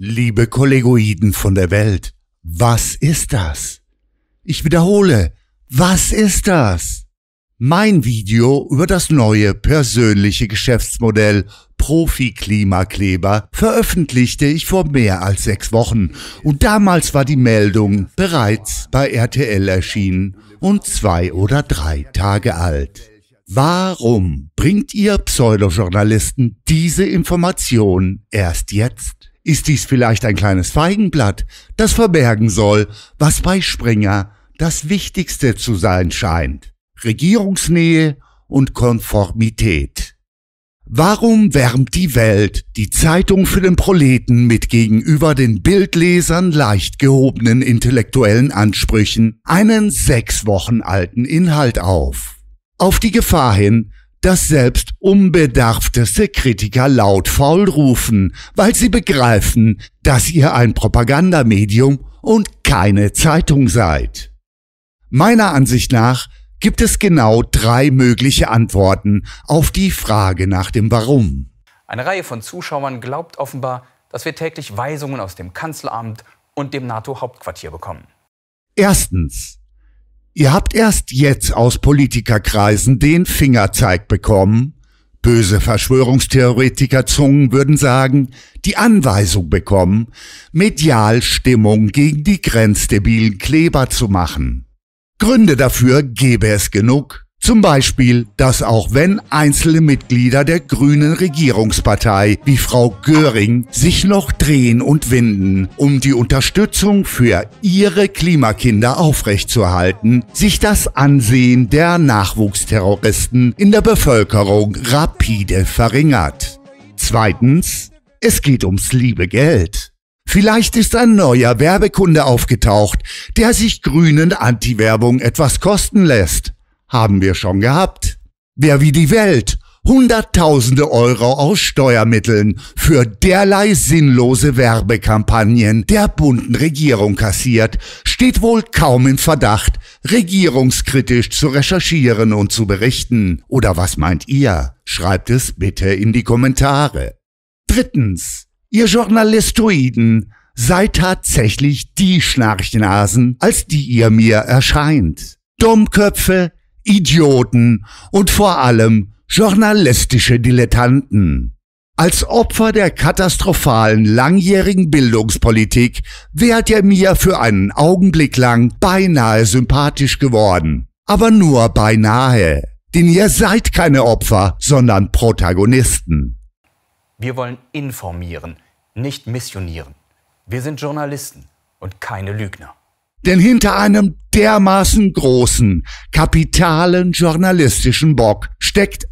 Liebe Kollegoiden von der Welt, was ist das? Ich wiederhole, was ist das? Mein Video über das neue persönliche Geschäftsmodell Profi-Klimakleber veröffentlichte ich vor mehr als 6 Wochen und damals war die Meldung bereits bei RTL erschienen und 2 oder 3 Tage alt. Warum bringt ihr Pseudojournalisten diese Information erst jetzt? Ist dies vielleicht ein kleines Feigenblatt, das verbergen soll, was bei Springer das Wichtigste zu sein scheint? Regierungsnähe und Konformität. Warum wärmt die Welt, die Zeitung für den Proleten, mit gegenüber den Bildlesern leicht gehobenen intellektuellen Ansprüchen einen 6 Wochen alten Inhalt auf? Auf die Gefahr hin, dass selbst unbedarfteste Kritiker laut faul rufen, weil sie begreifen, dass ihr ein Propagandamedium und keine Zeitung seid. Meiner Ansicht nach gibt es genau 3 mögliche Antworten auf die Frage nach dem Warum. Eine Reihe von Zuschauern glaubt offenbar, dass wir täglich Weisungen aus dem Kanzleramt und dem NATO-Hauptquartier bekommen. Erstens. Ihr habt erst jetzt aus Politikerkreisen den Fingerzeig bekommen, böse Verschwörungstheoretikerzungen würden sagen, die Anweisung bekommen, medial Stimmung gegen die grenzdebilen Kleber zu machen. Gründe dafür gäbe es genug. Zum Beispiel, dass auch wenn einzelne Mitglieder der grünen Regierungspartei wie Frau Göring sich noch drehen und winden, um die Unterstützung für ihre Klimakinder aufrechtzuerhalten, sich das Ansehen der Nachwuchsterroristen in der Bevölkerung rapide verringert. Zweitens, es geht ums liebe Geld. Vielleicht ist ein neuer Werbekunde aufgetaucht, der sich grünen Anti-Werbung etwas kosten lässt. Haben wir schon gehabt. Wer wie die Welt Hunderttausende Euro aus Steuermitteln für derlei sinnlose Werbekampagnen der bunten Regierung kassiert, steht wohl kaum im Verdacht, regierungskritisch zu recherchieren und zu berichten. Oder was meint ihr? Schreibt es bitte in die Kommentare. Drittens. Ihr Journalistoiden seid tatsächlich die Schnarchnasen, als die ihr mir erscheint. Dummköpfe, Idioten und vor allem journalistische Dilettanten. Als Opfer der katastrophalen langjährigen Bildungspolitik wärt ihr mir für einen Augenblick lang beinahe sympathisch geworden. Aber nur beinahe, denn ihr seid keine Opfer, sondern Protagonisten. Wir wollen informieren, nicht missionieren. Wir sind Journalisten und keine Lügner. Denn hinter einem dermaßen großen, kapitalen journalistischen Bock steckt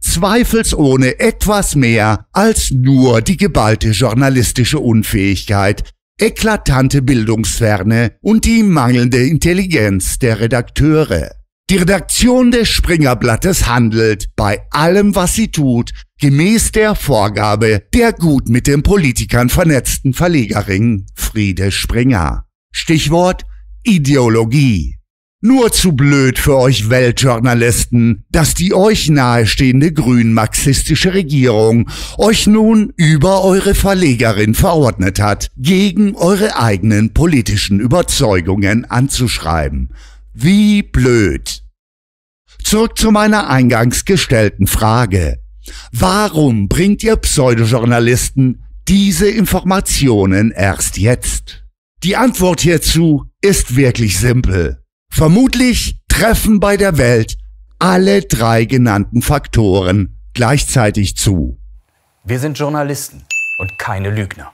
zweifelsohne etwas mehr als nur die geballte journalistische Unfähigkeit, eklatante Bildungsferne und die mangelnde Intelligenz der Redakteure. Die Redaktion des Springerblattes handelt bei allem, was sie tut, gemäß der Vorgabe der gut mit den Politikern vernetzten Verlegerin Friede Springer. Stichwort Ideologie. Nur zu blöd für euch Weltjournalisten, dass die euch nahestehende grün-marxistische Regierung euch nun über eure Verlegerin verordnet hat, gegen eure eigenen politischen Überzeugungen anzuschreiben. Wie blöd. Zurück zu meiner eingangs gestellten Frage. Warum bringt ihr Pseudojournalisten diese Informationen erst jetzt? Die Antwort hierzu ist wirklich simpel. Vermutlich treffen bei der Welt alle 3 genannten Faktoren gleichzeitig zu. Wir sind Journalisten und keine Lügner.